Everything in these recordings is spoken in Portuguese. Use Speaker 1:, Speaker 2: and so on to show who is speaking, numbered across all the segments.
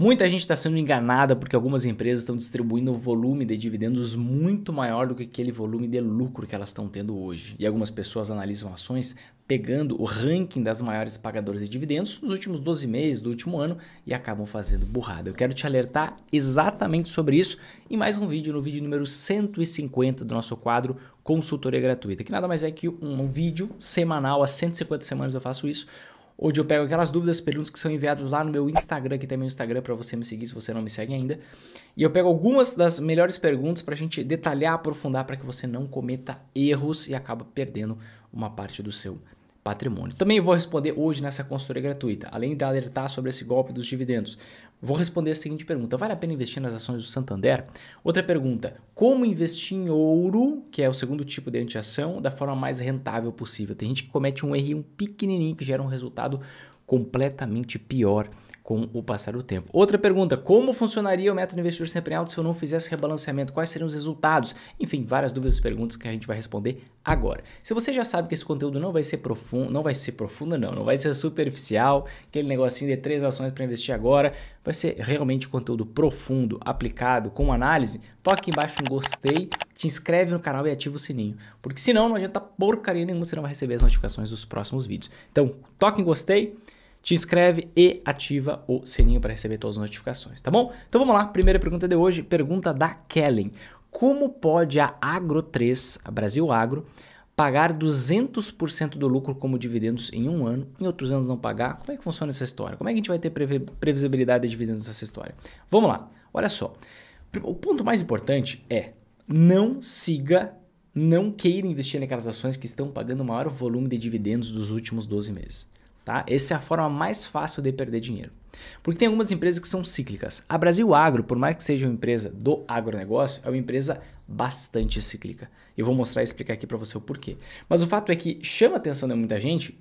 Speaker 1: Muita gente está sendo enganada porque algumas empresas estão distribuindo um volume de dividendos muito maior do que aquele volume de lucro que elas estão tendo hoje. E algumas pessoas analisam ações pegando o ranking das maiores pagadoras de dividendos nos últimos 12 meses do último ano e acabam fazendo burrada. Eu quero te alertar exatamente sobre isso em mais um vídeo, no vídeo número 150 do nosso quadro Consultoria Gratuita, que nada mais é que um vídeo semanal, há 150 semanas eu faço isso, onde eu pego aquelas dúvidas, perguntas que são enviadas lá no meu Instagram, que tem meu Instagram para você me seguir se você não me segue ainda. E eu pego algumas das melhores perguntas para a gente detalhar, aprofundar, para que você não cometa erros e acaba perdendo uma parte do seu patrimônio. Também vou responder hoje nessa consultoria gratuita, além de alertar sobre esse golpe dos dividendos. Vou responder a seguinte pergunta: vale a pena investir nas ações do Santander? Outra pergunta: como investir em ouro, que é o segundo tipo de antiação, da forma mais rentável possível? Tem gente que comete um erro pequenininho que gera um resultado completamente pior com o passar do tempo. Outra pergunta: como funcionaria o método investidor sempre em alto se eu não fizesse rebalanceamento? Quais seriam os resultados? Enfim, várias dúvidas e perguntas que a gente vai responder agora. Se você já sabe que esse conteúdo não vai ser profundo, não vai ser superficial, aquele negocinho de 3 ações para investir agora, vai ser realmente conteúdo profundo, aplicado, com análise, toque aqui embaixo no gostei, te inscreve no canal e ativa o sininho, porque senão não adianta porcaria nenhuma, você não vai receber as notificações dos próximos vídeos. Então, toque em gostei, te inscreve e ativa o sininho para receber todas as notificações, tá bom? Então vamos lá, primeira pergunta de hoje, pergunta da Kellen. Como pode a Agro3, a Brasil Agro, pagar 200% do lucro como dividendos em um ano, em outros anos não pagar? Como é que funciona essa história? Como é que a gente vai ter previsibilidade de dividendos nessa história? Vamos lá, olha só. O ponto mais importante é não queira investir naquelas ações que estão pagando o maior volume de dividendos dos últimos 12 meses. Tá? Essa é a forma mais fácil de perder dinheiro. Porque tem algumas empresas que são cíclicas. A Brasil Agro, por mais que seja uma empresa do agronegócio, é uma empresa bastante cíclica. Eu vou mostrar e explicar aqui para você o porquê. Mas o fato é que chama a atenção de muita gente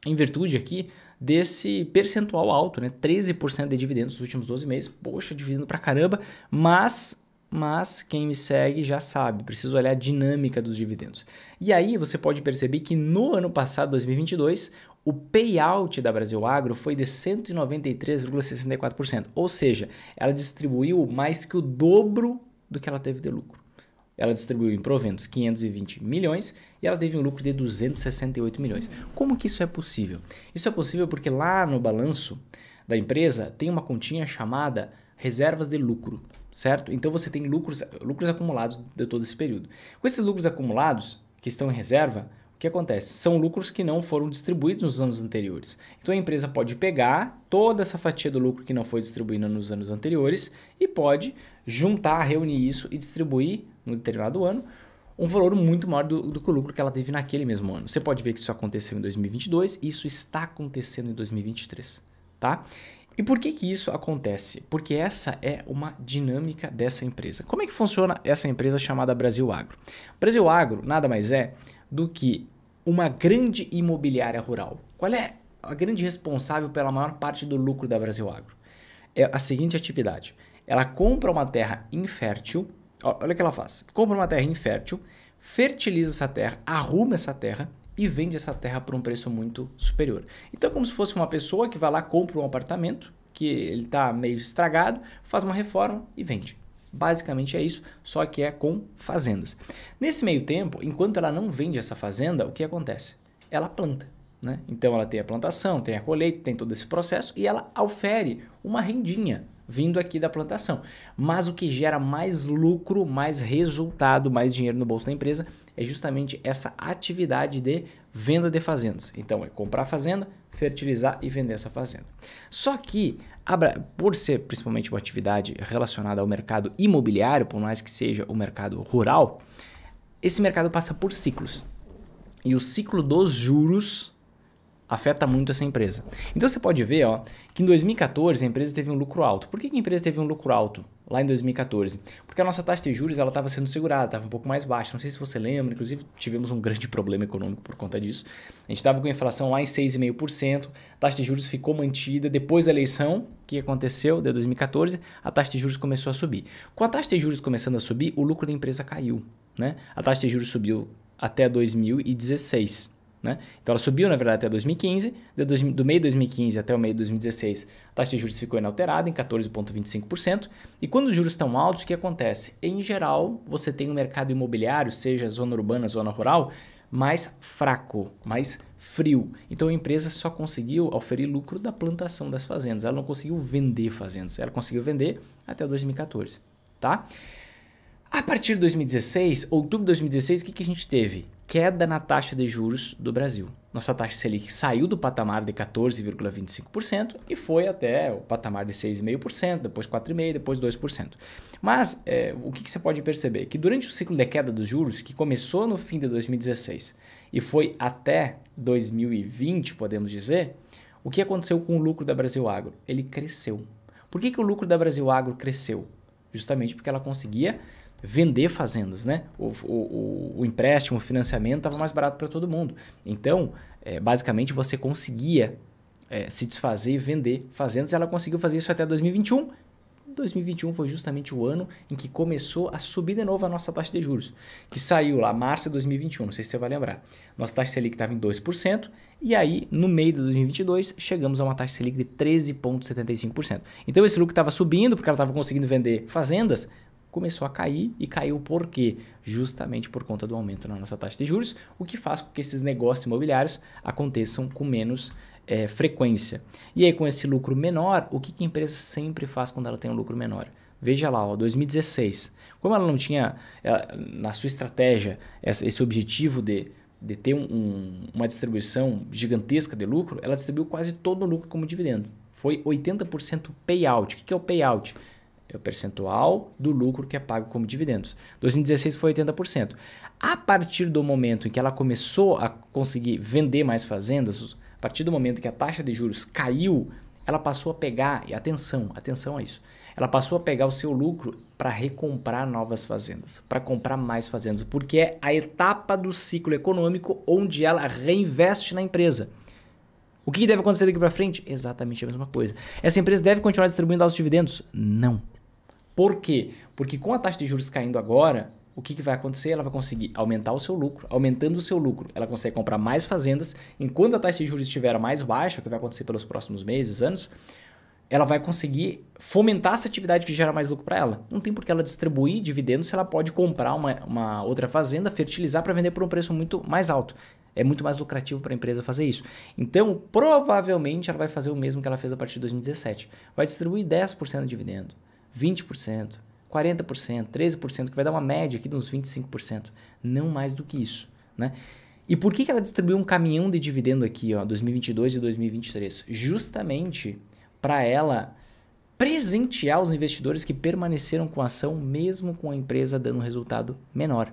Speaker 1: em virtude aqui desse percentual alto, né? 13% de dividendos nos últimos 12 meses. Poxa, dividendo pra caramba, mas quem me segue já sabe, preciso olhar a dinâmica dos dividendos. E aí você pode perceber que no ano passado, 2022, o payout da Brasil Agro foi de 193,64%, ou seja, ela distribuiu mais que o dobro do que ela teve de lucro. Ela distribuiu em proventos 520 milhões e ela teve um lucro de 268 milhões. Como que isso é possível? Isso é possível porque lá no balanço da empresa tem uma continha chamada reservas de lucro, certo? Então você tem lucros acumulados de todo esse período. Com esses lucros acumulados que estão em reserva, o que acontece? São lucros que não foram distribuídos nos anos anteriores. Então a empresa pode pegar toda essa fatia do lucro que não foi distribuída nos anos anteriores e pode juntar, reunir isso e distribuir no determinado ano um valor muito maior do que o lucro que ela teve naquele mesmo ano. Você pode ver que isso aconteceu em 2022 e isso está acontecendo em 2023, tá? E por que isso acontece? Porque essa é uma dinâmica dessa empresa. Como é que funciona essa empresa chamada Brasil Agro? Brasil Agro nada mais é do que uma grande imobiliária rural. Qual é a grande responsável pela maior parte do lucro da Brasil Agro? É a seguinte atividade. Ela compra uma terra infértil, olha o que ela faz. Compra uma terra infértil, fertiliza essa terra, arruma essa terra e vende essa terra por um preço muito superior. Então é como se fosse uma pessoa que vai lá, compra um apartamento, que ele está meio estragado, faz uma reforma e vende. Basicamente é isso, só que é com fazendas. Nesse meio tempo, enquanto ela não vende essa fazenda, o que acontece? Ela planta, né? Então ela tem a plantação, tem a colheita, tem todo esse processo e ela ofere uma rendinha vindo aqui da plantação. Mas o que gera mais lucro, mais resultado, mais dinheiro no bolso da empresa é justamente essa atividade de venda de fazendas. Então é comprar a fazenda, fertilizar e vender essa fazenda. Só que, por ser principalmente uma atividade relacionada ao mercado imobiliário, por mais que seja o mercado rural, esse mercado passa por ciclos. E o ciclo dos juros afeta muito essa empresa. Então você pode ver que em 2014 a empresa teve um lucro alto. Por que a empresa teve um lucro alto lá em 2014? Porque a nossa taxa de juros estava sendo segurada, estava um pouco mais baixa. Não sei se você lembra, inclusive tivemos um grande problema econômico por conta disso. A gente estava com a inflação lá em 6,5%, a taxa de juros ficou mantida. Depois da eleição, o que aconteceu de 2014? A taxa de juros começou a subir. Com a taxa de juros começando a subir, o lucro da empresa caiu, né? A taxa de juros subiu até 2016. né? Então ela subiu, na verdade, até 2015, do meio de 2015 até o meio de 2016, a taxa de juros ficou inalterada em 14,25%. E quando os juros estão altos, o que acontece? Em geral, você tem um mercado imobiliário, seja zona urbana, zona rural, mais fraco, mais frio. Então a empresa só conseguiu oferir lucro da plantação das fazendas, ela não conseguiu vender fazendas, ela conseguiu vender até 2014, tá? A partir de 2016, outubro de 2016, o que a gente teve? Queda na taxa de juros do Brasil. Nossa taxa Selic saiu do patamar de 14,25% e foi até o patamar de 6,5%, depois 4,5%, depois 2%. Mas o que você pode perceber? Que durante o ciclo de queda dos juros, que começou no fim de 2016 e foi até 2020, podemos dizer, o que aconteceu com o lucro da Brasil Agro? Ele cresceu. Por que o lucro da Brasil Agro cresceu? Justamente porque ela conseguia vender fazendas, né? O empréstimo, o financiamento estava mais barato para todo mundo. Então, basicamente, você conseguia se desfazer e vender fazendas. Ela conseguiu fazer isso até 2021. 2021 foi justamente o ano em que começou a subir de novo a nossa taxa de juros, que saiu lá março de 2021, não sei se você vai lembrar. Nossa taxa Selic estava em 2%, e aí no meio de 2022 chegamos a uma taxa Selic de 13,75%. Então esse lucro estava subindo porque ela estava conseguindo vender fazendas, começou a cair e caiu por quê? Justamente por conta do aumento na nossa taxa de juros, o que faz com que esses negócios imobiliários aconteçam com menos frequência. E aí com esse lucro menor, o que a empresa sempre faz quando ela tem um lucro menor? Veja lá, ó, 2016, como ela não tinha na sua estratégia esse objetivo de ter uma distribuição gigantesca de lucro, ela distribuiu quase todo o lucro como dividendo. Foi 80% payout. O que é o payout? É o percentual do lucro que é pago como dividendos. 2016 foi 80%. A partir do momento em que ela começou a conseguir vender mais fazendas, a partir do momento que a taxa de juros caiu, ela passou a pegar, e atenção a isso, ela passou a pegar o seu lucro para recomprar novas fazendas, para comprar mais fazendas, porque é a etapa do ciclo econômico onde ela reinveste na empresa. O que deve acontecer daqui para frente? Exatamente a mesma coisa. Essa empresa deve continuar distribuindo altos dividendos? Não. Por quê? Porque com a taxa de juros caindo agora, o que vai acontecer? Ela vai conseguir aumentar o seu lucro. Aumentando o seu lucro, ela consegue comprar mais fazendas. Enquanto a taxa de juros estiver mais baixa, o que vai acontecer pelos próximos meses, anos, ela vai conseguir fomentar essa atividade que gera mais lucro para ela. Não tem por que ela distribuir dividendos se ela pode comprar uma outra fazenda, fertilizar para vender por um preço muito mais alto. É muito mais lucrativo para a empresa fazer isso. Então, provavelmente, ela vai fazer o mesmo que ela fez a partir de 2017. Vai distribuir 10% de dividendo, 20%, 40%, 13%, que vai dar uma média aqui de uns 25%. Não mais do que isso, né? E por que ela distribuiu um caminhão de dividendo aqui, ó, 2022 e 2023? Justamente para ela presentear os investidores que permaneceram com a ação, mesmo com a empresa dando um resultado menor.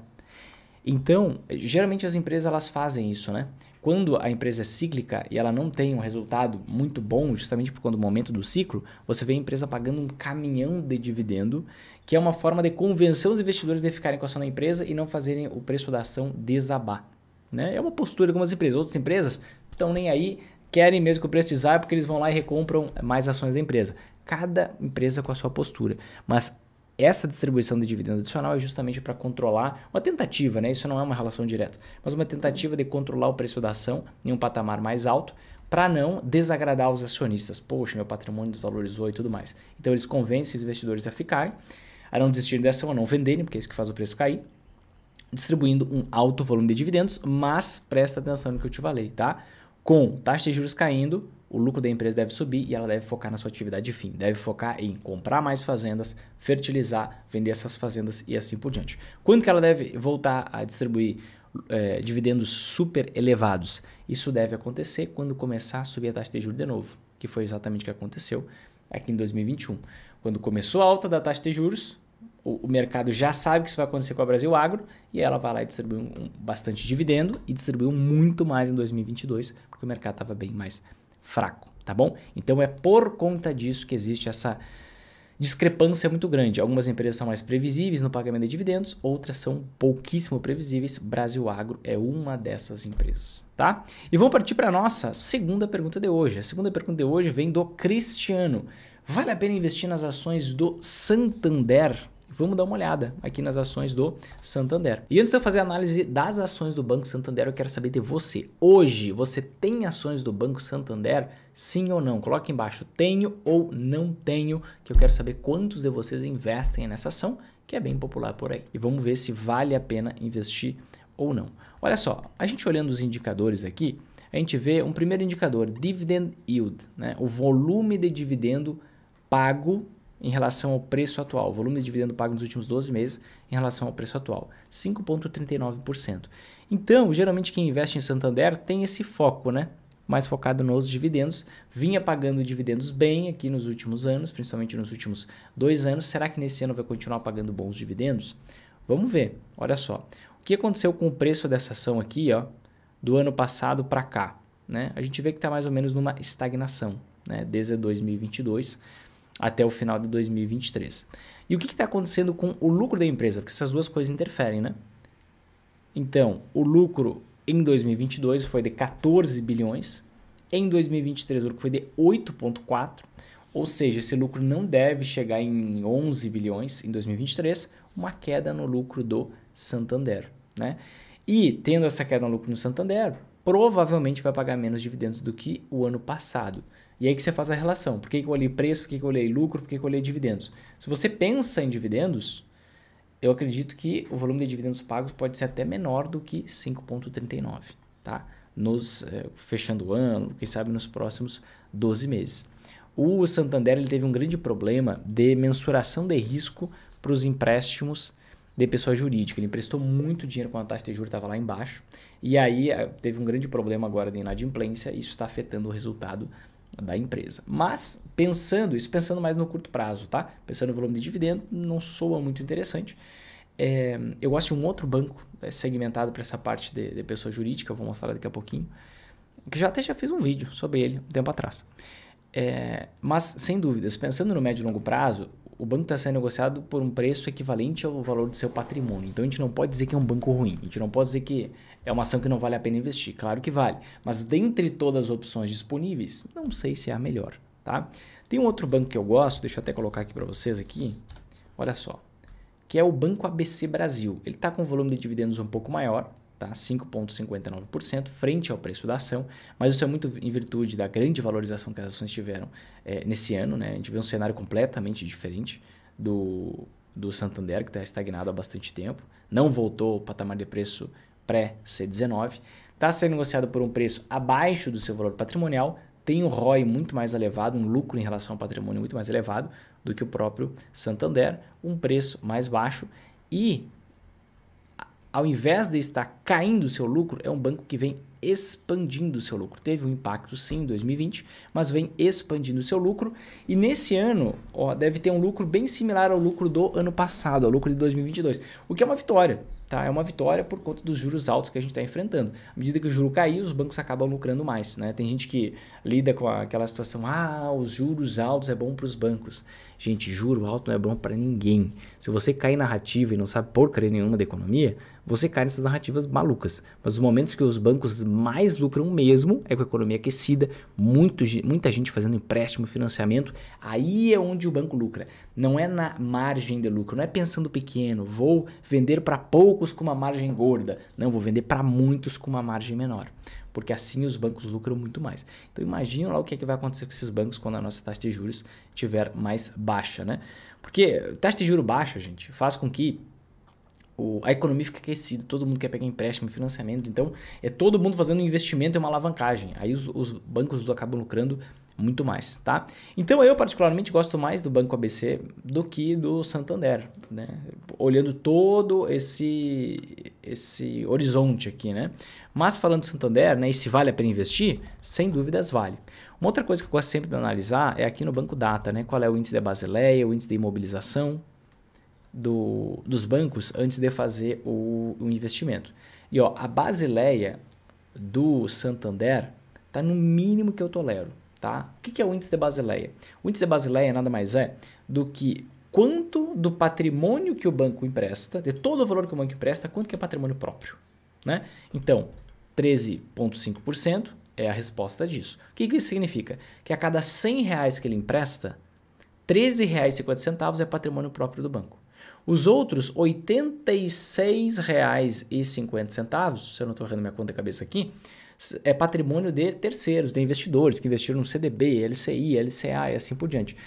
Speaker 1: Então, geralmente as empresas elas fazem isso, né? Quando a empresa é cíclica e ela não tem um resultado muito bom, justamente por conta do momento do ciclo, você vê a empresa pagando um caminhão de dividendo, que é uma forma de convencer os investidores a ficarem com a ação na empresa e não fazerem o preço da ação desabar, né? É uma postura de algumas empresas. Outras empresas estão nem aí, querem mesmo que o preço desabe porque eles vão lá e recompram mais ações da empresa. Cada empresa com a sua postura. Mas essa distribuição de dividendo adicional é justamente para controlar, uma tentativa, né? Isso não é uma relação direta, mas uma tentativa de controlar o preço da ação em um patamar mais alto para não desagradar os acionistas. Poxa, meu patrimônio desvalorizou e tudo mais. Então eles convencem os investidores a ficarem, a não desistirem da ação, a não venderem, porque é isso que faz o preço cair, distribuindo um alto volume de dividendos, mas presta atenção no que eu te falei, tá? Com taxa de juros caindo, o lucro da empresa deve subir e ela deve focar na sua atividade de fim. Deve focar em comprar mais fazendas, fertilizar, vender essas fazendas e assim por diante. Quando que ela deve voltar a distribuir dividendos super elevados? Isso deve acontecer quando começar a subir a taxa de juros de novo, que foi exatamente o que aconteceu aqui em 2021. Quando começou a alta da taxa de juros, o mercado já sabe que isso vai acontecer com a Brasil Agro e ela vai lá e distribui bastante dividendo e distribuiu muito mais em 2022, porque o mercado estava bem mais fraco, tá bom? Então é por conta disso que existe essa discrepância muito grande. Algumas empresas são mais previsíveis no pagamento de dividendos, outras são pouquíssimo previsíveis. Brasil Agro é uma dessas empresas, tá? E vamos partir para a nossa segunda pergunta de hoje. A segunda pergunta de hoje vem do Cristiano. Vale a pena investir nas ações do Santander? Vamos dar uma olhada aqui nas ações do Santander. E antes de eu fazer a análise das ações do Banco Santander, eu quero saber de você. Hoje, você tem ações do Banco Santander? Sim ou não? Coloque embaixo, tenho ou não tenho, que eu quero saber quantos de vocês investem nessa ação, que é bem popular por aí. E vamos ver se vale a pena investir ou não. Olha só, a gente olhando os indicadores aqui, a gente vê um primeiro indicador, Dividend Yield, né? O volume de dividendo pago em relação ao preço atual, o volume de dividendo pago nos últimos 12 meses em relação ao preço atual, 5,39%. Então, geralmente quem investe em Santander tem esse foco, né? Mais focado nos dividendos, vinha pagando dividendos bem aqui nos últimos anos, principalmente nos últimos 2 anos. Será que nesse ano vai continuar pagando bons dividendos? Vamos ver, olha só. O que aconteceu com o preço dessa ação aqui, ó, do ano passado para cá, né? A gente vê que está mais ou menos numa estagnação, né? Desde 2022 até o final de 2023. E o que está acontecendo com o lucro da empresa? Porque essas duas coisas interferem, né? Então, o lucro em 2022 foi de 14 bilhões, em 2023 o lucro foi de 8,4, ou seja, esse lucro não deve chegar em 11 bilhões em 2023, uma queda no lucro do Santander, né? E tendo essa queda no lucro no Santander, provavelmente vai pagar menos dividendos do que o ano passado. E aí que você faz a relação. Por que eu olhei preço, por que eu olhei lucro, por que eu olhei dividendos? Se você pensa em dividendos, eu acredito que o volume de dividendos pagos pode ser até menor do que 5,39, tá? Fechando o ano, quem sabe nos próximos 12 meses. O Santander ele teve um grande problema de mensuração de risco para os empréstimos de pessoa jurídica. Ele emprestou muito dinheiro quando a taxa de juros estava lá embaixo. E aí teve um grande problema agora de inadimplência e isso está afetando o resultado da empresa. Mas pensando mais no curto prazo, tá? Pensando no volume de dividendo, não soa muito interessante. Eu gosto de um outro banco segmentado para essa parte de pessoa jurídica, eu vou mostrar daqui a pouquinho, que já fiz um vídeo sobre ele um tempo atrás. Mas, sem dúvidas, pensando no médio e longo prazo, o banco está sendo negociado por um preço equivalente ao valor do seu patrimônio. Então, a gente não pode dizer que é um banco ruim. A gente não pode dizer que é uma ação que não vale a pena investir. Claro que vale. Mas, dentre todas as opções disponíveis, não sei se é a melhor, tá? Tem um outro banco que eu gosto, deixa eu até colocar aqui para vocês aqui. Olha só. Que é o Banco ABC Brasil. Ele está com um volume de dividendos um pouco maior, tá? 5,59% frente ao preço da ação, mas isso é muito em virtude da grande valorização que as ações tiveram nesse ano, né? A gente vê um cenário completamente diferente do Santander, que está estagnado há bastante tempo, não voltou ao patamar de preço pré-C19, está sendo negociado por um preço abaixo do seu valor patrimonial, tem um ROI muito mais elevado, um lucro em relação ao patrimônio muito mais elevado do que o próprio Santander, um preço mais baixo e ao invés de estar caindo o seu lucro, é um banco que vem expandindo o seu lucro. Teve um impacto sim em 2020, mas vem expandindo o seu lucro. E nesse ano, deve ter um lucro bem similar ao lucro do ano passado, ao lucro de 2022. O que é uma vitória, tá? É uma vitória por conta dos juros altos que a gente está enfrentando. À medida que o juro cair, os bancos acabam lucrando mais, né? Tem gente que lida com aquela situação, os juros altos é bom para os bancos. Gente, juro alto não é bom para ninguém. Se você cai em narrativa e não sabe porcaria nenhuma da economia, você cai nessas narrativas malucas. Mas os momentos que os bancos mais lucram mesmo é com a economia aquecida, muita gente fazendo empréstimo, financiamento, aí é onde o banco lucra. Não é na margem de lucro, não é pensando pequeno, vou vender para poucos com uma margem gorda. Não, vou vender para muitos com uma margem menor. Porque assim os bancos lucram muito mais. Então imagina lá o que vai acontecer com esses bancos quando a nossa taxa de juros estiver mais baixa, né? Porque taxa de juros baixa, gente, faz com que a economia fique aquecida, todo mundo quer pegar empréstimo, financiamento, então é todo mundo fazendo um investimento e uma alavancagem. Aí os bancos acabam lucrando muito mais, tá? Então eu particularmente gosto mais do Banco ABC do que do Santander, né? Olhando todo esse horizonte aqui, né? Mas falando de Santander, né, e se vale a pena investir, sem dúvidas vale. Uma outra coisa que eu gosto sempre de analisar é aqui no Banco Data, né? Qual é o índice da Basileia, o índice de imobilização dos bancos antes de fazer o investimento. E a Basileia do Santander está no mínimo que eu tolero. Tá? O que é o índice de Basileia? O índice de Basileia nada mais é do que quanto do patrimônio que o banco empresta, de todo o valor que o banco empresta, quanto que é patrimônio próprio. Né? Então, 13,5% é a resposta disso. O que isso significa? Que a cada R$100 que ele empresta, R$13,50 é patrimônio próprio do banco. Os outros, R$ 86,50, se eu não estou errando minha conta de cabeça aqui, é patrimônio de terceiros, de investidores que investiram no CDB, LCI, LCA e assim por diante.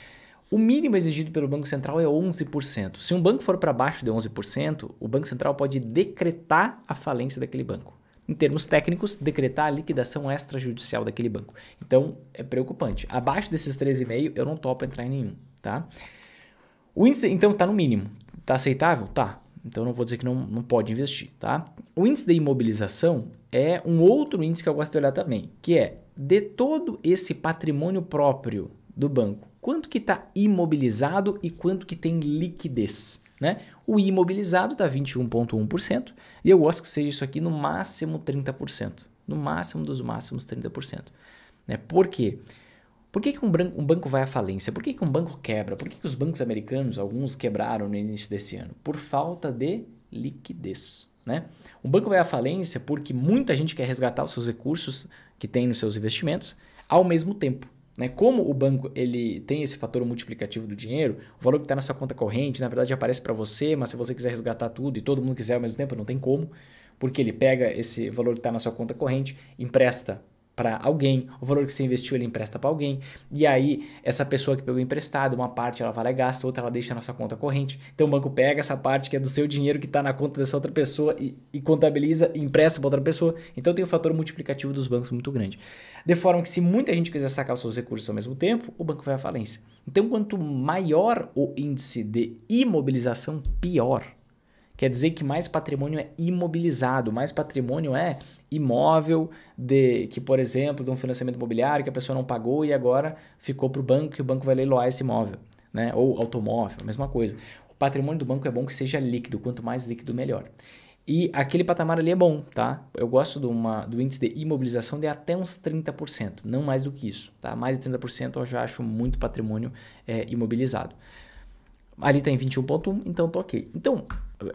Speaker 1: O mínimo exigido pelo Banco Central é 11%. Se um banco for para baixo de 11%, o Banco Central pode decretar a falência daquele banco. Em termos técnicos, decretar a liquidação extrajudicial daquele banco. Então, é preocupante. Abaixo desses 13,5%, eu não topo entrar em nenhum, tá? O índice, então, está no mínimo. Está aceitável? Tá. Então, não vou dizer que não pode investir, tá? O índice de imobilização é um outro índice que eu gosto de olhar também, que é de todo esse patrimônio próprio do banco, quanto que está imobilizado e quanto que tem liquidez, né? O imobilizado está 21,1% e eu gosto que seja isso aqui no máximo 30%. No máximo dos máximos 30%. Né? Por quê? Por que um banco vai à falência? Por que um banco quebra? Por que os bancos americanos, alguns quebraram no início desse ano? Por falta de liquidez. Né? Um banco vai à falência porque muita gente quer resgatar os seus recursos que tem nos seus investimentos ao mesmo tempo. Né? Como o banco ele tem esse fator multiplicativo do dinheiro, o valor que está na sua conta corrente, na verdade, aparece para você, mas se você quiser resgatar tudo e todo mundo quiser ao mesmo tempo, não tem como, porque ele pega esse valor que está na sua conta corrente, empresta para alguém, o valor que você investiu ele empresta para alguém, e aí essa pessoa que pegou emprestado, uma parte ela vai lá e gasta, outra ela deixa na sua conta corrente, então o banco pega essa parte que é do seu dinheiro que está na conta dessa outra pessoa e contabiliza e empresta para outra pessoa, então tem um fator multiplicativo dos bancos muito grande, de forma que se muita gente quiser sacar os seus recursos ao mesmo tempo, o banco vai à falência. Então quanto maior o índice de imobilização, pior. Quer dizer que mais patrimônio é imobilizado, mais patrimônio é imóvel que, por exemplo, de um financiamento imobiliário que a pessoa não pagou e agora ficou para o banco e o banco vai leiloar esse imóvel, né? Ou automóvel, a mesma coisa. O patrimônio do banco é bom que seja líquido, quanto mais líquido, melhor. E aquele patamar ali é bom, tá? Eu gosto do índice de imobilização de até uns 30%, não mais do que isso, tá? Mais de 30% eu já acho muito patrimônio imobilizado. Ali está em 21,1, então tô ok. Então,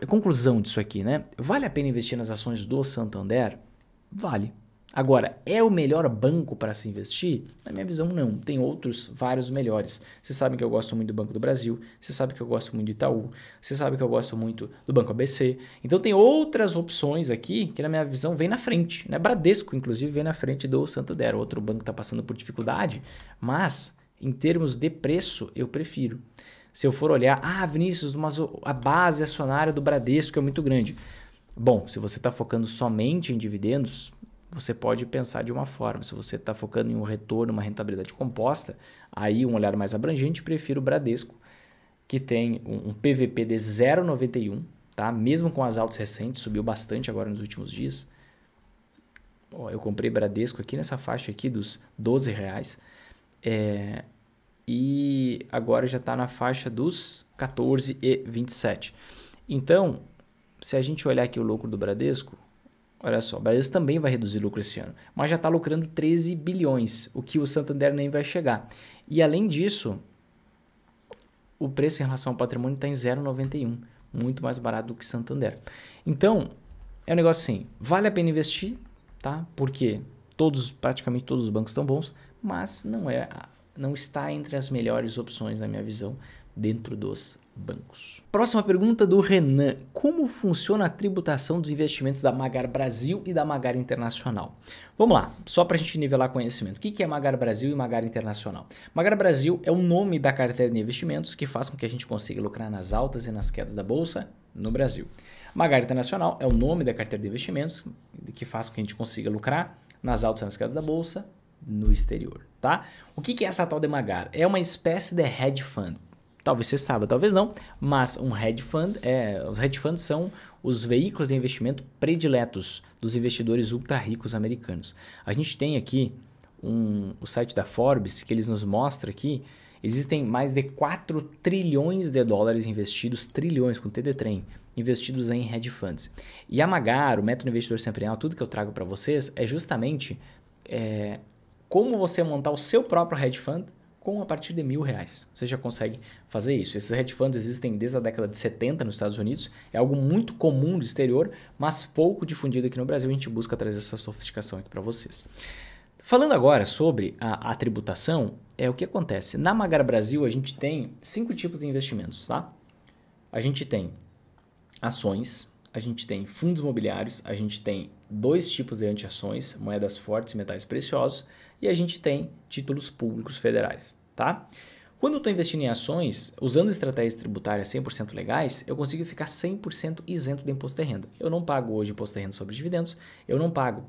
Speaker 1: conclusão disso aqui, né? Vale a pena investir nas ações do Santander? Vale. Agora, é o melhor banco para se investir? Na minha visão, não. Tem outros, vários melhores. Vocês sabem que eu gosto muito do Banco do Brasil, você sabe que eu gosto muito do Itaú, você sabe que eu gosto muito do Banco ABC. Então, tem outras opções aqui que, na minha visão, vem na frente. Né? Bradesco, inclusive, vem na frente do Santander. Outro banco está passando por dificuldade, mas, em termos de preço, eu prefiro. Se eu for olhar, Vinícius, mas a base acionária do Bradesco é muito grande. Bom, se você está focando somente em dividendos, você pode pensar de uma forma. Se você está focando em um retorno, uma rentabilidade composta, aí um olhar mais abrangente, prefiro o Bradesco, que tem um PVP de 0,91, tá? Mesmo com as altas recentes, subiu bastante agora nos últimos dias. Eu comprei Bradesco aqui nessa faixa aqui dos R$12. E agora já está na faixa dos 14,27. Então, se a gente olhar aqui o lucro do Bradesco, olha só, o Bradesco também vai reduzir lucro esse ano, mas já está lucrando 13 bilhões, o que o Santander nem vai chegar. E além disso, o preço em relação ao patrimônio está em 0,91, muito mais barato do que Santander. Então, é um negócio assim, vale a pena investir, tá? Porque praticamente todos os bancos estão bons, mas não está entre as melhores opções, na minha visão, dentro dos bancos. Próxima pergunta do Renan. Como funciona a tributação dos investimentos da Magar Brasil e da Magar Internacional? Vamos lá, só para a gente nivelar conhecimento. O que é Magar Brasil e Magar Internacional? Magar Brasil é o nome da carteira de investimentos que faz com que a gente consiga lucrar nas altas e nas quedas da Bolsa no Brasil. Magar Internacional é o nome da carteira de investimentos que faz com que a gente consiga lucrar nas altas e nas quedas da Bolsa no exterior, tá? O que é essa tal de Magar? É uma espécie de hedge fund. Talvez você saiba, talvez não, mas um hedge fund os hedge funds são os veículos de investimento prediletos dos investidores ultra ricos americanos. A gente tem aqui o site da Forbes que eles nos mostra que existem mais de 4 trilhões de dólares investidos, trilhões com T de trem, investidos em hedge funds. E a Magar, o método investidor sempre real, tudo que eu trago para vocês é justamente como você montar o seu próprio hedge fund a partir de R$1.000. Você já consegue fazer isso. Esses hedge funds existem desde a década de 70 nos Estados Unidos. É algo muito comum do exterior, mas pouco difundido aqui no Brasil. A gente busca trazer essa sofisticação aqui para vocês. Falando agora sobre a tributação, o que acontece. Na Magar Brasil, a gente tem 5 tipos de investimentos, tá? a gente tem ações, a gente tem fundos imobiliários, a gente tem 2 tipos de anti-ações, moedas fortes e metais preciosos, e a gente tem títulos públicos federais, tá? Quando eu estou investindo em ações, usando estratégias tributárias 100% legais, eu consigo ficar 100% isento de imposto de renda. Eu não pago hoje imposto de renda sobre dividendos, eu não pago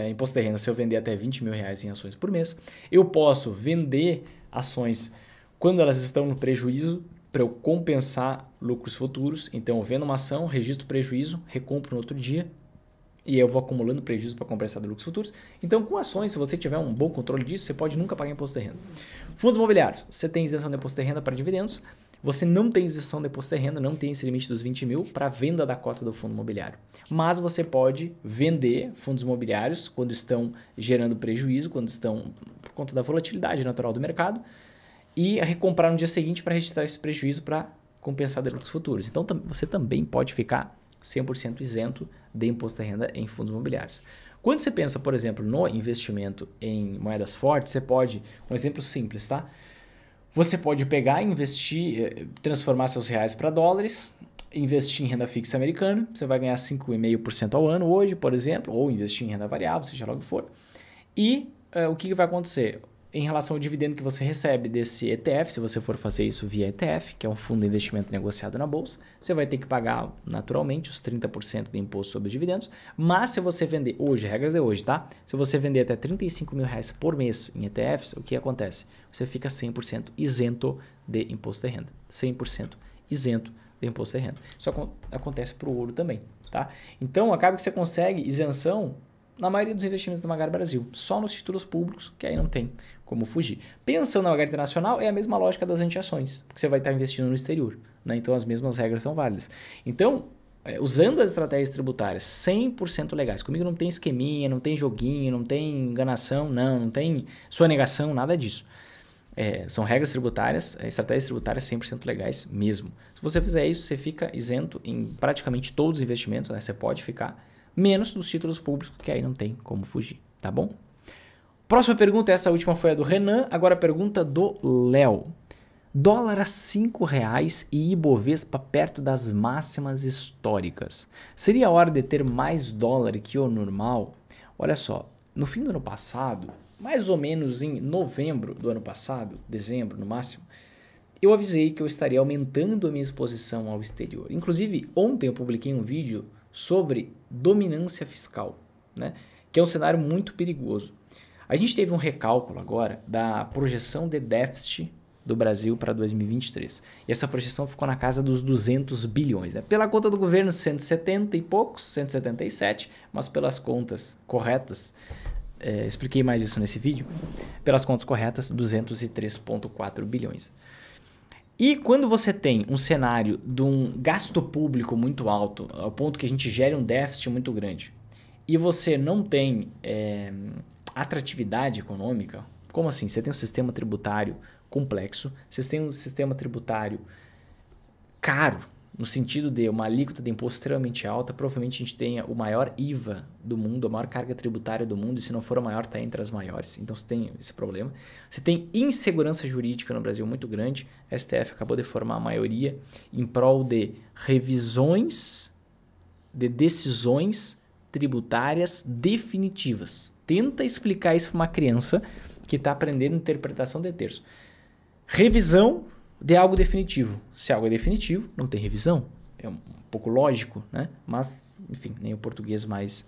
Speaker 1: imposto de renda se eu vender até 20 mil reais em ações por mês. Eu posso vender ações quando elas estão no prejuízo para eu compensar lucros futuros. Então, eu vendo uma ação, registro prejuízo, recompro no outro dia e eu vou acumulando prejuízo para compensar lucros futuros. Então, com ações, se você tiver um bom controle disso, você pode nunca pagar imposto de renda. Fundos imobiliários, você tem isenção de imposto de renda para dividendos, você não tem isenção de imposto de renda, não tem esse limite dos 20 mil para venda da cota do fundo imobiliário. Mas você pode vender fundos imobiliários quando estão gerando prejuízo, quando estão por conta da volatilidade natural do mercado, e recomprar no dia seguinte para registrar esse prejuízo para compensar de lucros futuros. Então, você também pode ficar 100% isento de imposto de renda em fundos imobiliários. Quando você pensa, por exemplo, no investimento em moedas fortes, você pode, um exemplo simples, tá? Você pode pegar e investir, transformar seus reais para dólares, investir em renda fixa americana, você vai ganhar 5,5% ao ano hoje, por exemplo, ou investir em renda variável, seja lá o que for. E o que vai acontecer? Em relação ao dividendo que você recebe desse ETF, se você for fazer isso via ETF, que é um fundo de investimento negociado na bolsa, você vai ter que pagar naturalmente os 30% de imposto sobre os dividendos, mas se você vender hoje, regras de hoje, tá? Se você vender até 35 mil reais por mês em ETFs, o que acontece? Você fica 100% isento de imposto de renda. 100% isento de imposto de renda. Isso acontece para o ouro também, tá? Então, acaba que você consegue isenção na maioria dos investimentos da Magari Brasil, só nos títulos públicos, que aí não tem como fugir. Pensando na Magari Internacional, é a mesma lógica das anti-ações, porque você vai estar investindo no exterior, né? Então as mesmas regras são válidas. Então, usando as estratégias tributárias 100% legais, comigo não tem esqueminha, não tem joguinho, não tem enganação, não tem sonegação, nada disso. São regras tributárias, estratégias tributárias 100% legais mesmo. Se você fizer isso, você fica isento em praticamente todos os investimentos, né? Você pode ficar menos nos títulos públicos, que aí não tem como fugir, tá bom? Próxima pergunta, essa última foi a do Renan, agora a pergunta do Léo. Dólar a R$5 e Ibovespa perto das máximas históricas. Seria a hora de ter mais dólar que o normal? Olha só, no fim do ano passado, mais ou menos em novembro do ano passado, dezembro no máximo, eu avisei que eu estaria aumentando a minha exposição ao exterior. Inclusive, ontem eu publiquei um vídeo sobre dominância fiscal, né? Que é um cenário muito perigoso. A gente teve um recálculo agora da projeção de déficit do Brasil para 2023. E essa projeção ficou na casa dos 200 bilhões. Né? Pela conta do governo, 170 e poucos, 177, mas pelas contas corretas, expliquei mais isso nesse vídeo, pelas contas corretas, 203,4 bilhões. E quando você tem um cenário de um gasto público muito alto, ao ponto que a gente gere um déficit muito grande, e você não tem atratividade econômica, como assim? Você tem um sistema tributário complexo, você tem um sistema tributário caro, no sentido de uma alíquota de imposto extremamente alta, provavelmente a gente tenha o maior IVA do mundo, a maior carga tributária do mundo, e se não for a maior, está entre as maiores. Então você tem esse problema. Você tem insegurança jurídica no Brasil muito grande. A STF acabou de formar a maioria em prol de revisões de decisões tributárias definitivas. Tenta explicar isso para uma criança que está aprendendo interpretação de terço. Revisão de algo definitivo. Se algo é definitivo, não tem revisão. É um pouco lógico, né? Mas, enfim, nem o português mais,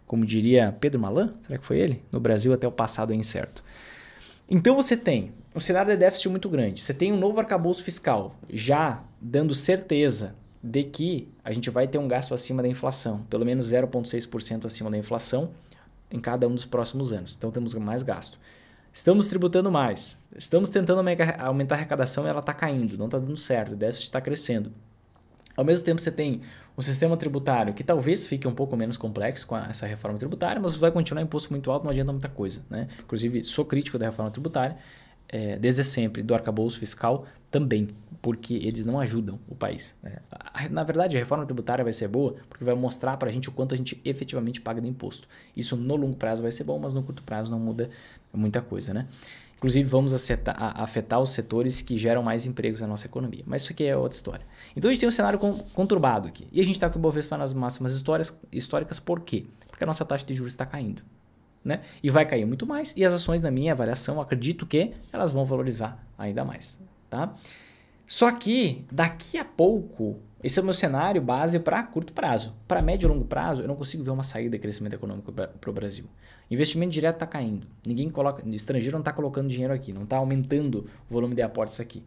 Speaker 1: como diria Pedro Malan, será que foi ele? No Brasil até o passado é incerto. Então você tem um cenário de déficit muito grande. Você tem um novo arcabouço fiscal, já dando certeza de que a gente vai ter um gasto acima da inflação, pelo menos 0,6% acima da inflação em cada um dos próximos anos. Então temos mais gasto. Estamos tributando mais, estamos tentando aumentar a arrecadação e ela está caindo, não está dando certo, o déficit está crescendo. Ao mesmo tempo você tem um sistema tributário que talvez fique um pouco menos complexo com essa reforma tributária, mas vai continuar imposto muito alto, não adianta muita coisa, né? Inclusive sou crítico da reforma tributária, desde sempre, do arcabouço fiscal também, porque eles não ajudam o país, né? Na verdade, a reforma tributária vai ser boa porque vai mostrar para a gente o quanto a gente efetivamente paga de imposto. Isso no longo prazo vai ser bom, mas no curto prazo não muda muita coisa, né? Inclusive, vamos afetar os setores que geram mais empregos na nossa economia. Mas isso aqui é outra história. Então, a gente tem um cenário conturbado aqui. E a gente está com o Ibovespa nas máximas históricas por quê? Porque a nossa taxa de juros está caindo. Né? E vai cair muito mais. E as ações, na minha avaliação, acredito que elas vão valorizar ainda mais. Tá? Só que, daqui a pouco, esse é o meu cenário base para curto prazo. Para médio e longo prazo, eu não consigo ver uma saída de crescimento econômico para o Brasil. Investimento direto está caindo. Estrangeiro não está colocando dinheiro aqui, não está aumentando o volume de aportes aqui.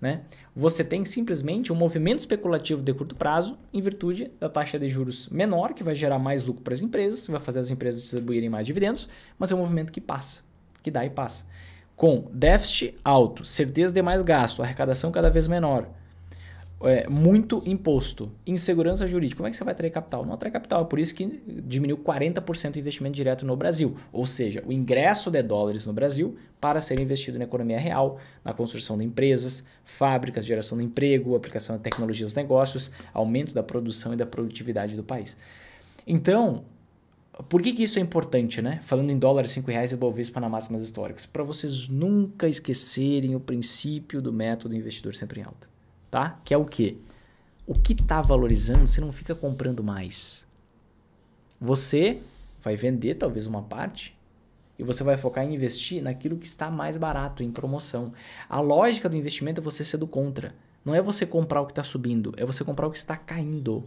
Speaker 1: Né? Você tem simplesmente um movimento especulativo de curto prazo em virtude da taxa de juros menor, que vai gerar mais lucro para as empresas, vai fazer as empresas distribuírem mais dividendos, mas é um movimento que passa, que dá e passa. Com déficit alto, certeza de mais gasto, arrecadação cada vez menor, muito imposto, insegurança jurídica, como é que você vai atrair capital? Não atrai capital, é por isso que diminuiu 40% o investimento direto no Brasil. Ou seja, o ingresso de dólares no Brasil para ser investido na economia real, na construção de empresas, fábricas, geração de emprego, aplicação da tecnologia aos negócios, aumento da produção e da produtividade do país. Então, por que isso é importante, né? Falando em dólar, R$5 e Ibovespa nas máximas históricas, para vocês nunca esquecerem o princípio do método investidor sempre em alta. Tá? Que é o quê? O que está valorizando, você não fica comprando mais. Você vai vender talvez uma parte e você vai focar em investir naquilo que está mais barato, em promoção. A lógica do investimento é você ser do contra. Não é você comprar o que está subindo, é você comprar o que está caindo.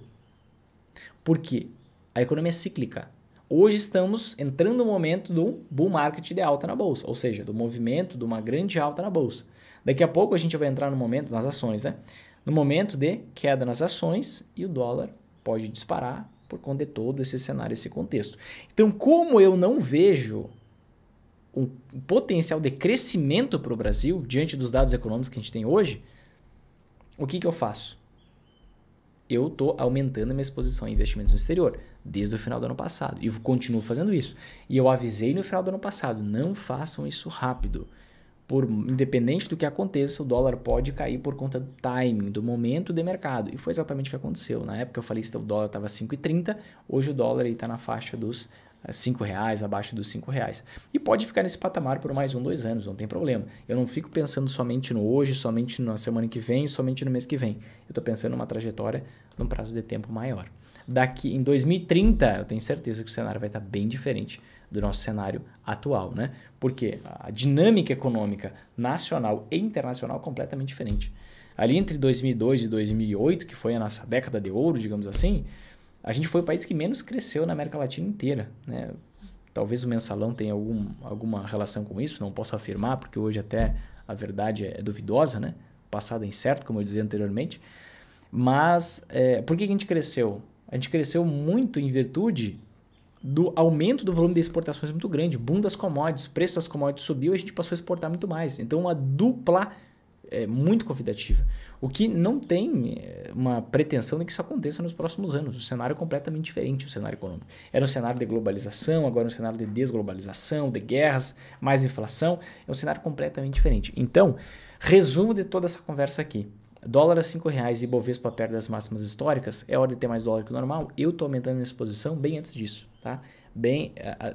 Speaker 1: Por quê? A economia é cíclica. Hoje estamos entrando no momento do bull market de alta na bolsa, ou seja, do movimento de uma grande alta na bolsa. Daqui a pouco a gente vai entrar no momento nas ações, né? No momento de queda nas ações e o dólar pode disparar por conta de todo esse cenário, esse contexto. Então, como eu não vejo um potencial de crescimento para o Brasil diante dos dados econômicos que a gente tem hoje, o que eu faço? Eu estou aumentando a minha exposição a investimentos no exterior desde o final do ano passado e continuo fazendo isso. E eu avisei no final do ano passado, não façam isso rápido. Independente do que aconteça, o dólar pode cair por conta do timing, do momento de mercado. E foi exatamente o que aconteceu. Na época eu falei que o dólar estava 5,30, hoje o dólar está na faixa dos R$5, abaixo dos R$5. E pode ficar nesse patamar por mais 1, 2 anos, não tem problema. Eu não fico pensando somente no hoje, somente na semana que vem, somente no mês que vem. Eu estou pensando numa trajetória num prazo de tempo maior. Daqui em 2030, eu tenho certeza que o cenário vai estar bem diferente do nosso cenário atual, né? Porque a dinâmica econômica nacional e internacional é completamente diferente. Ali entre 2002 e 2008, que foi a nossa década de ouro, digamos assim, a gente foi o país que menos cresceu na América Latina inteira, né? Talvez o mensalão tenha alguma relação com isso, não posso afirmar, porque hoje até a verdade é duvidosa, né? O passado é incerto, como eu dizia anteriormente. Mas por que a gente cresceu? A gente cresceu muito em virtude do aumento do volume de exportações muito grande, boom das commodities, o preço das commodities subiu e a gente passou a exportar muito mais. Então, uma dupla muito convidativa. O que não tem uma pretensão de que isso aconteça nos próximos anos. O cenário é completamente diferente, o cenário econômico. Era um cenário de globalização, agora é um cenário de desglobalização, de guerras, mais inflação. É um cenário completamente diferente. Então, resumo de toda essa conversa aqui. Dólar a R$5 e Ibovespa perto das máximas históricas, é hora de ter mais dólar que o normal. Eu estou aumentando minha exposição bem antes disso, tá?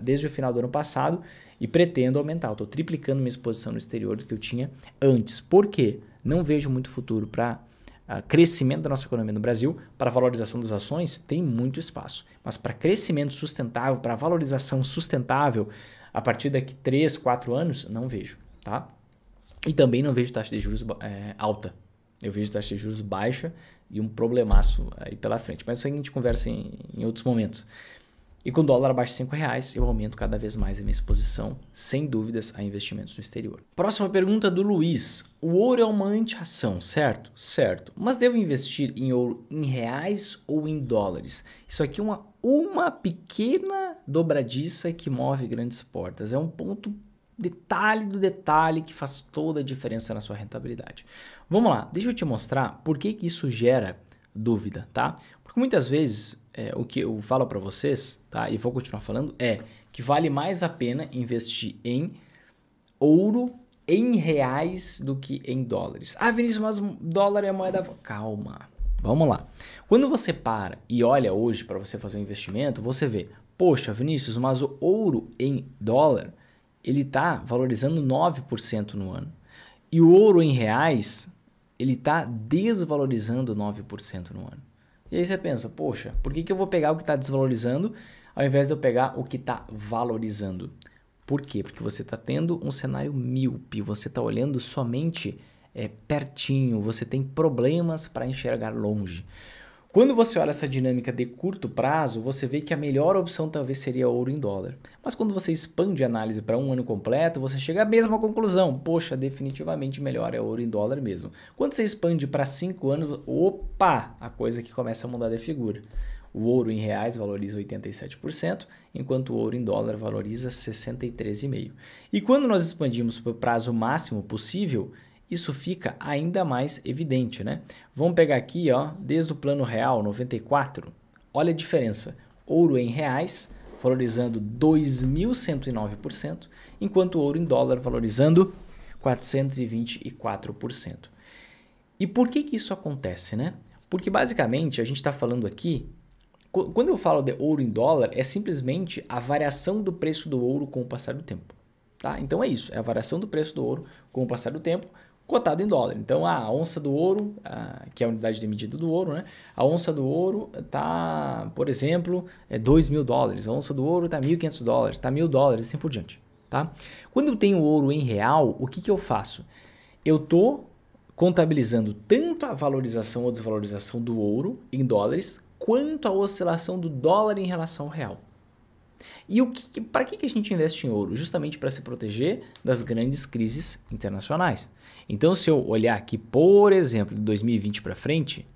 Speaker 1: Desde o final do ano passado e pretendo aumentar. Estou triplicando minha exposição no exterior do que eu tinha antes. Por quê? Não vejo muito futuro para crescimento da nossa economia no Brasil. Para valorização das ações, tem muito espaço. Mas para crescimento sustentável, para valorização sustentável, a partir daqui 3, 4 anos, não vejo, tá? E também não vejo taxa de juros alta. Eu vejo taxa de juros baixa e um problemaço aí pela frente. Mas isso aí a gente conversa em outros momentos. E com o dólar abaixo de R$5, eu aumento cada vez mais a minha exposição, sem dúvidas, a investimentos no exterior. Próxima pergunta do Luiz. O ouro é uma anti-ação, certo? Certo. Mas devo investir em ouro em reais ou em dólares? Isso aqui é uma pequena dobradiça que move grandes portas. É um ponto detalhe do detalhe que faz toda a diferença na sua rentabilidade. Vamos lá, deixa eu te mostrar por que isso gera dúvida, tá? Porque muitas vezes o que eu falo para vocês, tá? E vou continuar falando, que vale mais a pena investir em ouro em reais do que em dólares. Ah, Vinícius, mas dólar é a moeda... Calma, vamos lá. Quando você para e olha hoje para você fazer um investimento, você vê, poxa, Vinícius, mas o ouro em dólar ele está valorizando 9% no ano. E o ouro em reais, ele está desvalorizando 9% no ano. E aí você pensa, poxa, por que eu vou pegar o que está desvalorizando ao invés de eu pegar o que está valorizando? Por quê? Porque você está tendo um cenário míope, você está olhando somente pertinho, você tem problemas para enxergar longe. Quando você olha essa dinâmica de curto prazo, você vê que a melhor opção talvez seria ouro em dólar. Mas quando você expande a análise para um ano completo, você chega à mesma conclusão. Poxa, definitivamente melhor é ouro em dólar mesmo. Quando você expande para 5 anos, opa, a coisa que começa a mudar de figura. O ouro em reais valoriza 87%, enquanto o ouro em dólar valoriza 63,5%. E quando nós expandimos para o prazo máximo possível, isso fica ainda mais evidente, né? Vamos pegar aqui, ó, desde o plano real 94, olha a diferença. Ouro em reais valorizando 2.109%, enquanto o ouro em dólar valorizando 424%. E por que isso acontece, né? Porque basicamente a gente está falando aqui, quando eu falo de ouro em dólar, é simplesmente a variação do preço do ouro com o passar do tempo. Tá? Então é isso, é a variação do preço do ouro com o passar do tempo, cotado em dólar. Então, a onça do ouro, que é a unidade de medida do ouro, né? A onça do ouro está, por exemplo, $2.000. A onça do ouro está $1.500, está $1.000, assim por diante. Tá? Quando eu tenho ouro em real, o que eu faço? Eu estou contabilizando tanto a valorização ou desvalorização do ouro em dólares, quanto a oscilação do dólar em relação ao real. E para que a gente investe em ouro? Justamente para se proteger das grandes crises internacionais. Então, se eu olhar aqui, por exemplo, de 2020 para frente,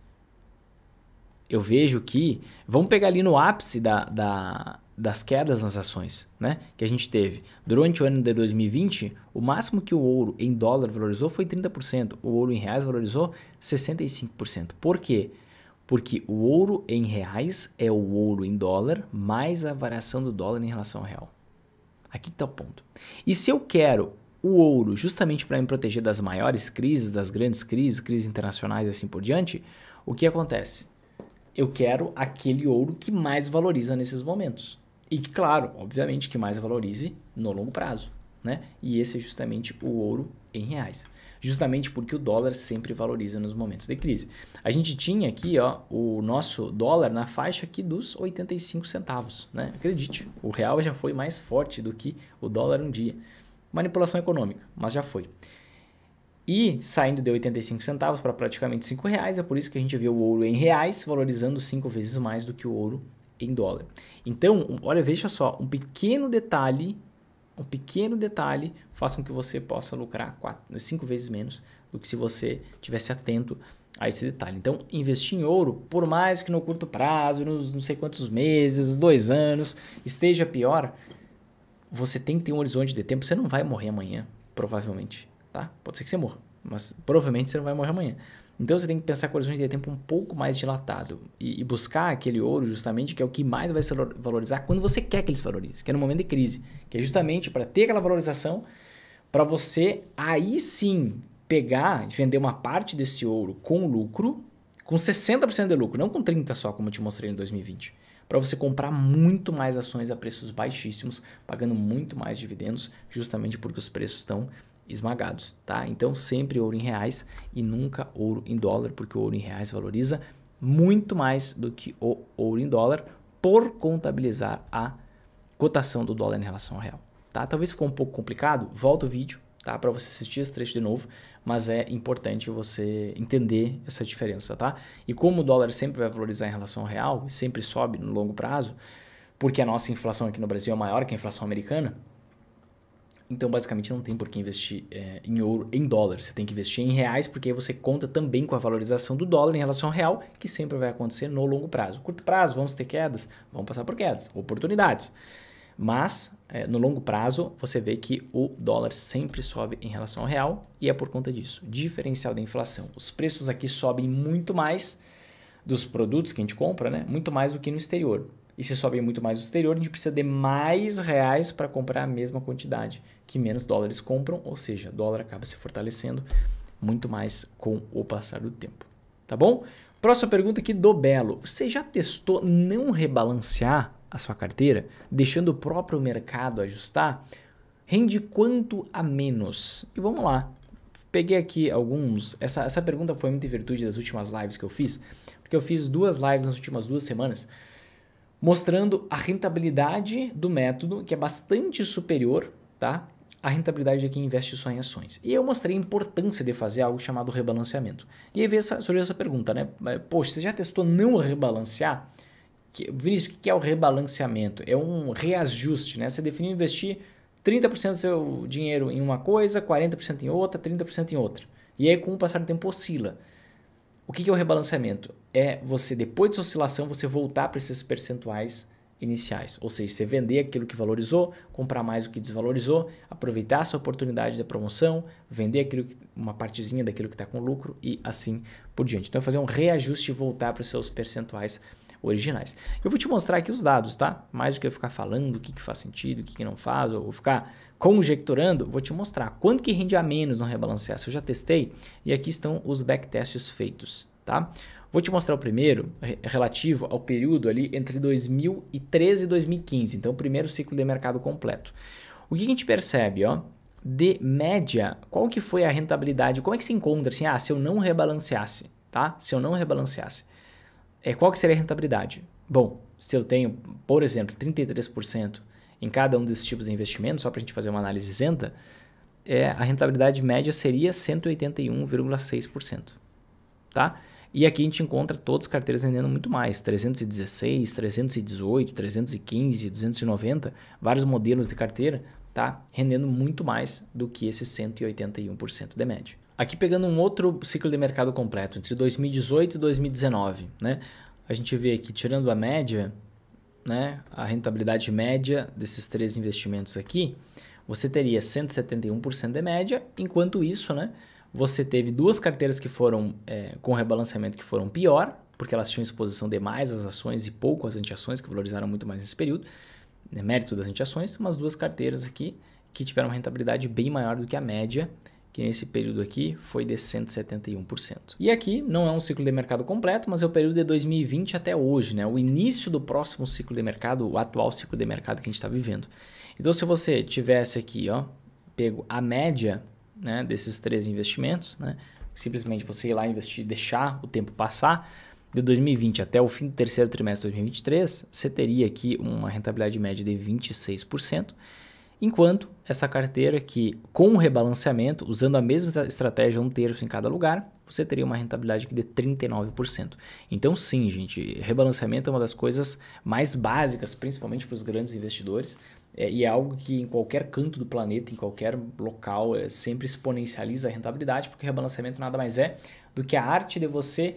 Speaker 1: eu vejo que, vamos pegar ali no ápice das quedas nas ações, né, que a gente teve. Durante o ano de 2020, o máximo que o ouro em dólar valorizou foi 30%, o ouro em reais valorizou 65%. Por quê? Porque o ouro em reais é o ouro em dólar mais a variação do dólar em relação ao real. Aqui está o ponto. E se eu quero o ouro justamente para me proteger das maiores crises, das grandes crises, crises internacionais e assim por diante, o que acontece? Eu quero aquele ouro que mais valoriza nesses momentos. E claro, obviamente que mais valorize no longo prazo, né? E esse é justamente o ouro em reais. Justamente porque o dólar sempre valoriza nos momentos de crise. A gente tinha aqui, ó, o nosso dólar na faixa aqui dos 85 centavos, né? Acredite, o real já foi mais forte do que o dólar um dia. Manipulação econômica, mas já foi. E saindo de 85 centavos para praticamente R$5, é por isso que a gente vê o ouro em reais valorizando 5 vezes mais do que o ouro em dólar. Então, olha, veja só, um pequeno detalhe faz com que você possa lucrar 5 vezes menos do que se você tivesse atento a esse detalhe. Então, investir em ouro, por mais que no curto prazo, nos não sei quantos meses, 2 anos, esteja pior, você tem que ter um horizonte de tempo. Você não vai morrer amanhã, provavelmente. Tá? Pode ser que você morra, mas provavelmente você não vai morrer amanhã. Então você tem que pensar com o horizonte de tempo um pouco mais dilatado e buscar aquele ouro justamente que é o que mais vai se valorizar quando você quer que ele se valorize, que é no momento de crise, que é justamente para ter aquela valorização, para você aí sim pegar e vender uma parte desse ouro com lucro, com 60% de lucro, não com 30% só, como eu te mostrei em 2020, para você comprar muito mais ações a preços baixíssimos, pagando muito mais dividendos, justamente porque os preços estão esmagados, tá? Então sempre ouro em reais e nunca ouro em dólar, porque o ouro em reais valoriza muito mais do que o ouro em dólar por contabilizar a cotação do dólar em relação ao real, tá? Talvez ficou um pouco complicado, volta o vídeo, tá? Para você assistir esse trecho de novo, mas é importante você entender essa diferença, tá? E como o dólar sempre vai valorizar em relação ao real, e sempre sobe no longo prazo, porque a nossa inflação aqui no Brasil é maior que a inflação americana, então, basicamente, não tem por que investir em ouro em dólar. Você tem que investir em reais, porque aí você conta também com a valorização do dólar em relação ao real, que sempre vai acontecer no longo prazo. Curto prazo, vamos ter quedas? Vamos passar por quedas, oportunidades. Mas, no longo prazo, você vê que o dólar sempre sobe em relação ao real, e é por conta disso. Diferencial da inflação. Os preços aqui sobem muito mais dos produtos que a gente compra, né? Muito mais do que no exterior. E se sobe muito mais no exterior, a gente precisa de mais reais para comprar a mesma quantidade que menos dólares compram, ou seja, o dólar acaba se fortalecendo muito mais com o passar do tempo. Tá bom? Próxima pergunta aqui do Belo. Você já testou não rebalancear a sua carteira, deixando o próprio mercado ajustar? rende quanto a menos? E vamos lá. Peguei aqui alguns... Essa pergunta foi muito em virtude das últimas lives que eu fiz, porque eu fiz 2 lives nas últimas 2 semanas, mostrando a rentabilidade do método, que é bastante superior, tá? A rentabilidade de quem investe só em ações. E eu mostrei a importância de fazer algo chamado rebalanceamento. E aí surgiu essa pergunta, né? Poxa, você já testou não rebalancear? Vinícius, o que é o rebalanceamento? É um reajuste, né? Você definiu investir 30% do seu dinheiro em uma coisa, 40% em outra, 30% em outra. E aí, com o passar do tempo, oscila. O que é o rebalanceamento? É você, depois dessa oscilação, você voltar para esses percentuais iniciais. Ou seja, você vender aquilo que valorizou, comprar mais do que desvalorizou, aproveitar essa oportunidade da promoção, vender aquilo uma partezinha daquilo que está com lucro e assim por diante. Então, fazer um reajuste e voltar para os seus percentuais originais. Eu vou te mostrar aqui os dados, tá? Mais do que eu ficar falando o que faz sentido, o que não faz, ou ficar conjecturando, vou te mostrar quanto que rende a menos no rebalancear. Se eu já testei, e aqui estão os backtests feitos, tá? Vou te mostrar o primeiro, relativo ao período ali entre 2013 e 2015, então o primeiro ciclo de mercado completo. O que a gente percebe, ó? De média, qual que foi a rentabilidade? Como é que se encontra assim, se eu não rebalanceasse, tá? Se eu não rebalanceasse, qual que seria a rentabilidade? Bom, se eu tenho, por exemplo, 33% em cada um desses tipos de investimento, só para a gente fazer uma análise isenta, a rentabilidade média seria 181,6%, tá? E aqui a gente encontra todas as carteiras rendendo muito mais, 316, 318, 315, 290, vários modelos de carteira, tá? Rendendo muito mais do que esse 181% de média. Aqui pegando um outro ciclo de mercado completo, entre 2018 e 2019, né? A gente vê aqui, tirando a média, né? A rentabilidade média desses 3 investimentos aqui, você teria 171% de média, enquanto isso, né? Você teve 2 carteiras que foram com rebalanceamento que foram pior, porque elas tinham exposição demais às ações e pouco às antiações, que valorizaram muito mais nesse período, né? Mérito das antiações, mas 2 carteiras aqui que tiveram uma rentabilidade bem maior do que a média, que nesse período aqui foi de 171%. E aqui não é um ciclo de mercado completo, mas é o período de 2020 até hoje, né? O início do próximo ciclo de mercado, o atual ciclo de mercado que a gente está vivendo. Então, se você tivesse aqui, ó, pego a média, né, desses 3 investimentos, né, simplesmente você ir lá investir, deixar o tempo passar, de 2020 até o fim do terceiro trimestre de 2023, você teria aqui uma rentabilidade média de 26%, enquanto essa carteira que, com o rebalanceamento, usando a mesma estratégia, 1/3 em cada lugar, você teria uma rentabilidade aqui de 39%. Então sim, gente, rebalanceamento é uma das coisas mais básicas, principalmente para os grandes investidores, e é algo que em qualquer canto do planeta, em qualquer local, sempre exponencializa a rentabilidade, porque rebalanceamento nada mais é do que a arte de você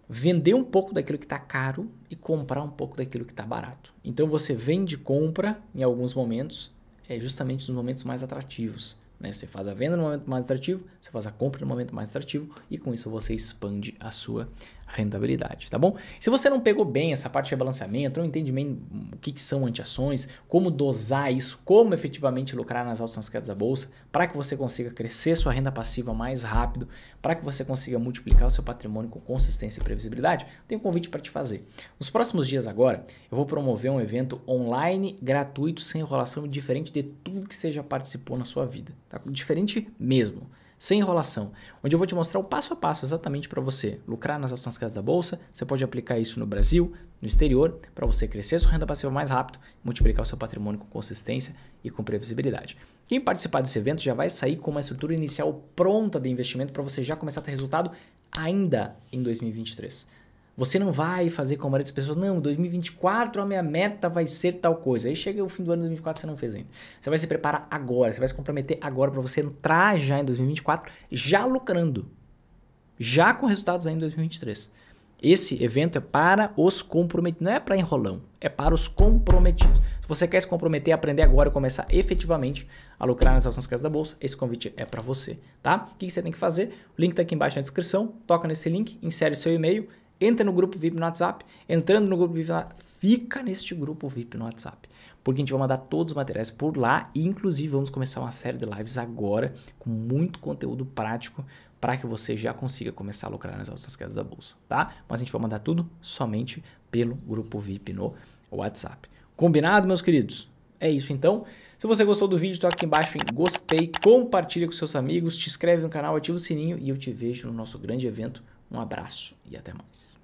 Speaker 1: vender um pouco daquilo que está caro e comprar um pouco daquilo que está barato. Então você vende e compra em alguns momentos, justamente nos momentos mais atrativos, né? Você faz a venda no momento mais atrativo, você faz a compra no momento mais atrativo e com isso você expande a sua rentabilidade, tá bom? Se você não pegou bem essa parte de rebalanceamento, não entende bem o que são antiações, como dosar isso, como efetivamente lucrar nas altas nas quedas da bolsa, para que você consiga crescer sua renda passiva mais rápido, para que você consiga multiplicar o seu patrimônio com consistência e previsibilidade, tenho um convite para te fazer. Nos próximos dias agora, eu vou promover um evento online, gratuito, sem enrolação, diferente de tudo que você já participou na sua vida, tá? Diferente mesmo. Sem enrolação, onde eu vou te mostrar o passo a passo exatamente para você lucrar nas altas nas casas da bolsa. Você pode aplicar isso no Brasil, no exterior, para você crescer sua renda passiva mais rápido, multiplicar o seu patrimônio com consistência e com previsibilidade. Quem participar desse evento já vai sair com uma estrutura inicial pronta de investimento para você já começar a ter resultado ainda em 2023. Você não vai fazer como a maioria das pessoas, não, 2024 a minha meta vai ser tal coisa. Aí chega o fim do ano de 2024 você não fez ainda. Você vai se preparar agora, você vai se comprometer agora para você entrar já em 2024, já lucrando, já com resultados ainda em 2023. Esse evento é para os comprometidos, não é para enrolão, é para os comprometidos. Se você quer se comprometer, aprender agora e começar efetivamente a lucrar nas ações casas da bolsa, esse convite é para você, tá? O que você tem que fazer? O link está aqui embaixo na descrição, toca nesse link, insere seu e-mail, entra no grupo VIP no WhatsApp, entrando no grupo VIP, fica neste grupo VIP no WhatsApp, porque a gente vai mandar todos os materiais por lá e inclusive vamos começar uma série de lives agora com muito conteúdo prático para que você já consiga começar a lucrar nas altas quedas da bolsa, tá? Mas a gente vai mandar tudo somente pelo grupo VIP no WhatsApp. Combinado, meus queridos? É isso então. Se você gostou do vídeo, toca aqui embaixo em gostei, compartilha com seus amigos, te inscreve no canal, ativa o sininho e eu te vejo no nosso grande evento. Um abraço e até mais.